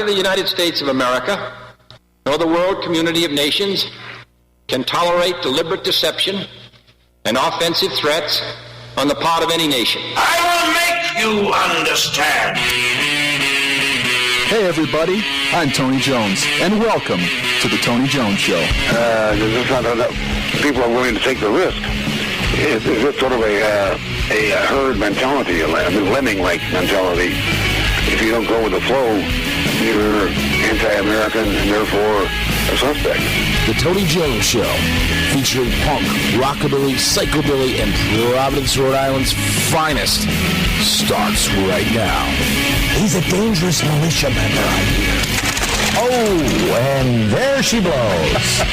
the United States of America, nor the world community of nations can tolerate deliberate deception and offensive threats on the part of any nation. I will make you understand. Hey everybody, I'm Tony Jones, and welcome to the Tony Jones Show. It's not enough. People are willing to take the risk. It's sort of a herd mentality, a lemming-like mentality. If you don't go with the flow, you're anti-American and therefore a suspect. The Tony Jones Show, featuring punk, rockabilly, psychobilly, and Providence, Rhode Island's finest, starts right now. He's a dangerous militia member, I hear. Oh, and there she blows.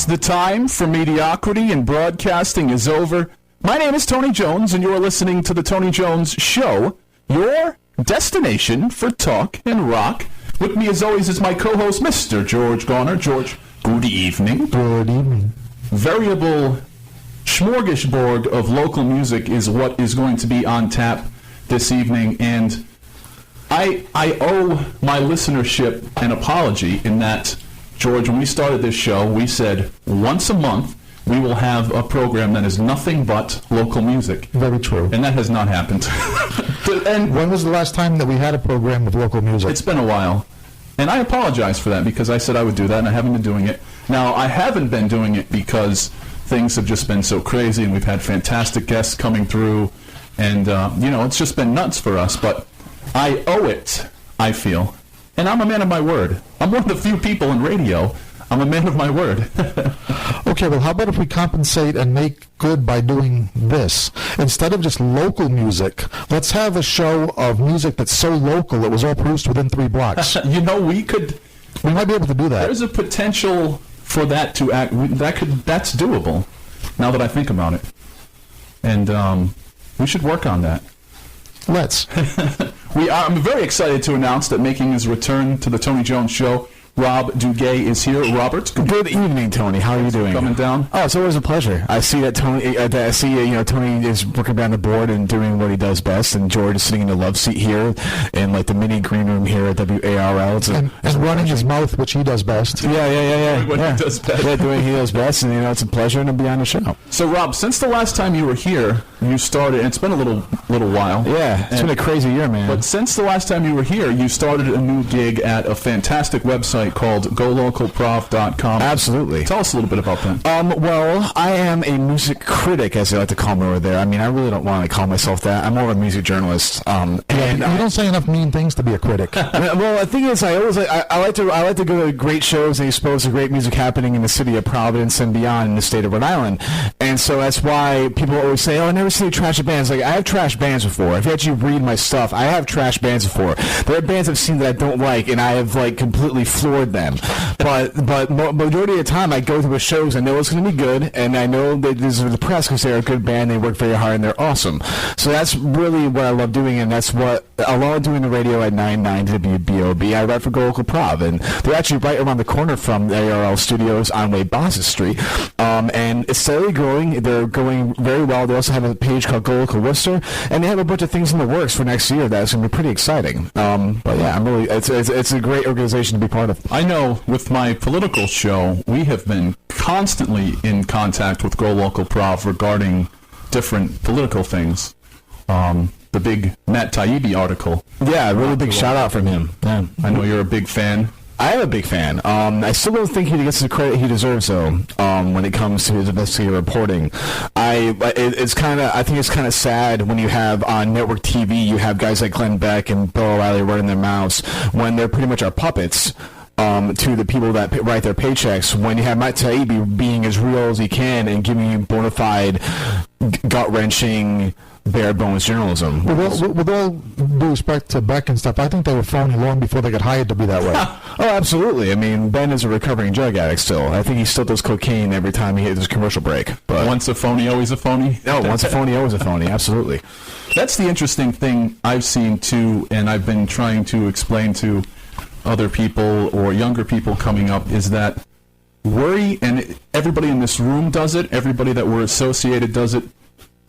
The time for mediocrity in broadcasting is over. My name is Tony Jones, and you are listening to the Tony Jones Show, your destination for talk and rock. With me, as always, is my co-host, Mr. George Garner. George, good evening. Good evening. Variable smorgasbord of local music is what is going to be on tap this evening, and I owe my listenership an apology in that, George, when we started this show, we said once a month we will have a program that is nothing but local music. Very true. And that has not happened. And when was the last time that we had a program of local music? It's been a while. And I apologize for that because I said I would do that, and I haven't been doing it. Now, I haven't been doing it because things have just been so crazy, and we've had fantastic guests coming through, And, it's just been nuts for us, but I owe it, I feel. And I'm a man of my word. I'm one of the few people in radio. I'm a man of my word. Okay, well, how about if we compensate and make good by doing this? Instead of just local music, let's have a show of music that's so local it was all produced within 3 blocks. We might be able to do that. There's a potential for that to act. That's doable, now that I think about it. And we should work on that. Let's. I'm very excited to announce that making his return to the Tony Jones Show, Rob Duguay is here. Robert, good evening, Tony. How are you doing? Coming down. Oh, it's always a pleasure. I see that Tony. Tony is working behind the board and doing what he does best, and George is sitting in the love seat here in like the mini green room here at WARL. And running his mouth, which he does best. Yeah. What he does best. Yeah, doing what he does best, and it's a pleasure to be on the show. So, Rob, since the last time you were here, you started. And it's been a little while. Yeah, it's been a crazy year, man. But since the last time you were here, you started a new gig at a fantastic website called GoLocalProv.com. Absolutely. Tell us a little bit about that. Well, I am a music critic, as they like to call me over there. I mean, I really don't want to call myself that. I'm more of a music journalist. You don't say enough mean things to be a critic. Well, the thing is, I like to go to great shows and expose the great music happening in the city of Providence and beyond in the state of Rhode Island. And so that's why people always say, "Oh, I never see trash bands." Like, I have trash bands before. If you actually read my stuff, I have trash bands before. There are bands I've seen that I don't like, and I have completely floored them. But majority of the time, I go to the shows. I know it's going to be good, and I know they deserve the press because they're a good band. They work very hard, and they're awesome. So that's really what I love doing, and that's what I love doing the radio at 99 WBOB. I write for GoLocalProv, and they're actually right around the corner from the ARL studios on Way Bosses Street. And it's steadily growing. They're going very well. They also have a page called GoLocal Worcester, and they have a bunch of things in the works for next year that's going to be pretty exciting. But yeah, I'm really it's a great organization to be part of. I know with my political show, we have been constantly in contact with GoLocalProv regarding different political things. The big Matt Taibbi article. Yeah, a really big shout out from him. Yeah. I know you're a big fan. I am a big fan. I still don't think he gets the credit he deserves, though, when it comes to his investigative reporting. I think it's kind of sad when you have on network TV, you have guys like Glenn Beck and Bill O'Reilly running their mouths when they're pretty much our puppets to the people that write their paychecks. When you have Matt Taibbi being as real as he can and giving you bona fide, gut-wrenching, bare bones journalism. With all due respect to Beck and stuff, I think they were phony long before they got hired to be that way. Oh, absolutely. I mean, Ben is a recovering drug addict still. I think he still does cocaine every time he hits his commercial break. But once a phony, always a phony? No, once a phony, always a phony. Absolutely. That's the interesting thing I've seen too, and I've been trying to explain to other people or younger people coming up, is that worry, and everybody in this room does it, everybody that we're associated does it,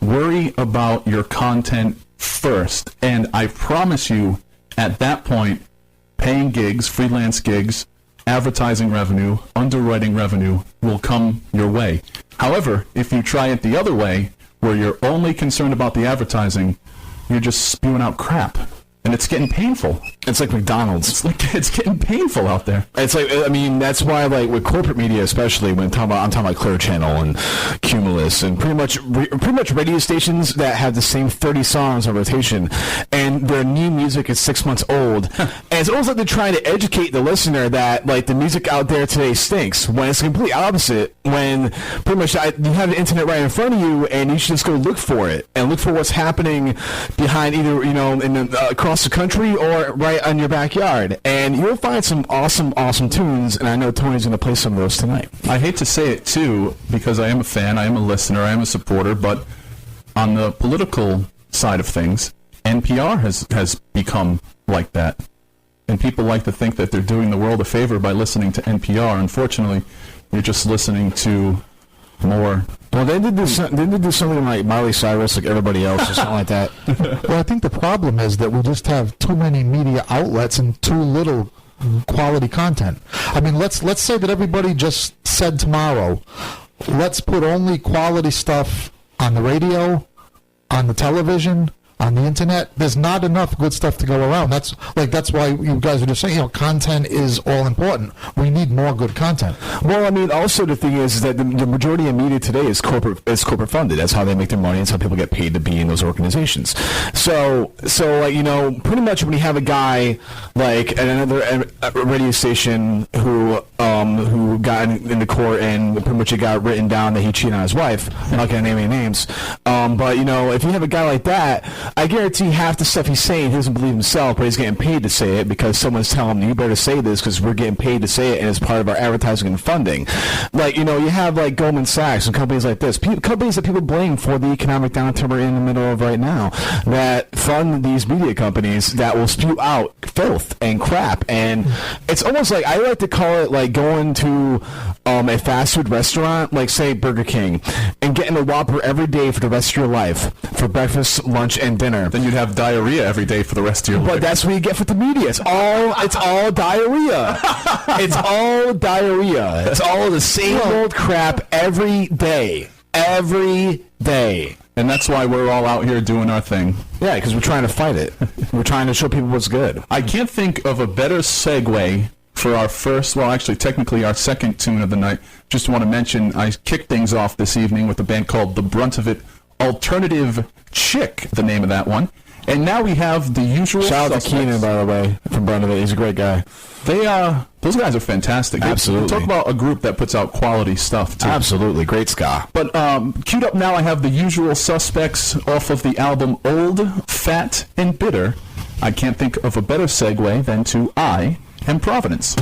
worry about your content first. And I promise you, at that point, paying gigs, freelance gigs, advertising revenue, underwriting revenue will come your way. However, if you try it the other way, where you're only concerned about the advertising, you're just spewing out crap. And it's getting painful. It's like McDonald's. It's getting painful out there. It's like, I mean, that's why, like, with corporate media, especially when I'm talking about Clear Channel and Cumulus and pretty much radio stations that have the same 30 songs on rotation, and their new music is 6 months old. And it's almost like they're trying to educate the listener that, like, the music out there today stinks, when it's the complete opposite. When pretty much you have the internet right in front of you, and you should just go look for it and look for what's happening behind either, across the country or right on your backyard, and you'll find some awesome tunes, and I know Tony's going to play some of those tonight. I hate to say it too, because I am a fan, I am a listener, I am a supporter, but on the political side of things, NPR has become like that, and people like to think that they're doing the world a favor by listening to NPR. Unfortunately, you're just listening to more. Well, they did do something like Miley Cyrus, like everybody else, or something like that. Well, I think the problem is that we just have too many media outlets and too little quality content. I mean, let's say that everybody just said tomorrow, let's put only quality stuff on the radio, on the television, on the internet. There's not enough good stuff to go around. That's why you guys are just saying, content is all important. We need more good content. Well, I mean, also the thing is that the majority of media today is corporate funded. That's how they make their money. That's how people get paid to be in those organizations. So like, pretty much when you have a guy like at another radio station who got in the court and pretty much it got written down that he cheated on his wife. I'm not going to name any names. But if you have a guy like that, I guarantee half the stuff he's saying he doesn't believe himself, but he's getting paid to say it because someone's telling him, you better say this because we're getting paid to say it and it's part of our advertising and funding. Like, you have like Goldman Sachs and companies like this, companies that people blame for the economic downturn we're in the middle of right now, that fund these media companies that will spew out filth and crap. And it's almost like, I like to call it like going to a fast food restaurant, like say Burger King, and getting a Whopper every day for the rest of your life for breakfast, lunch, and dinner. Then you'd have diarrhea every day for the rest of your life. But that's what you get with the media. It's all diarrhea. It's all diarrhea. It's all the same old crap every day. Every day. And that's why we're all out here doing our thing. Yeah, because we're trying to fight it. We're trying to show people what's good. I can't think of a better segue for our first, well, actually, technically our second tune of the night. Just want to mention, I kicked things off this evening with a band called The Brunt of It Alternative Chick, the name of that one. And now we have the usual Shout out to Keenan, by the way, from Brunt of It. He's a great guy. Those guys are fantastic. Absolutely. Talk about a group that puts out quality stuff, too. Absolutely. Great ska. But queued up now, I have the usual suspects off of the album Old, Fat, and Bitter. I can't think of a better segue than to I Am Providence.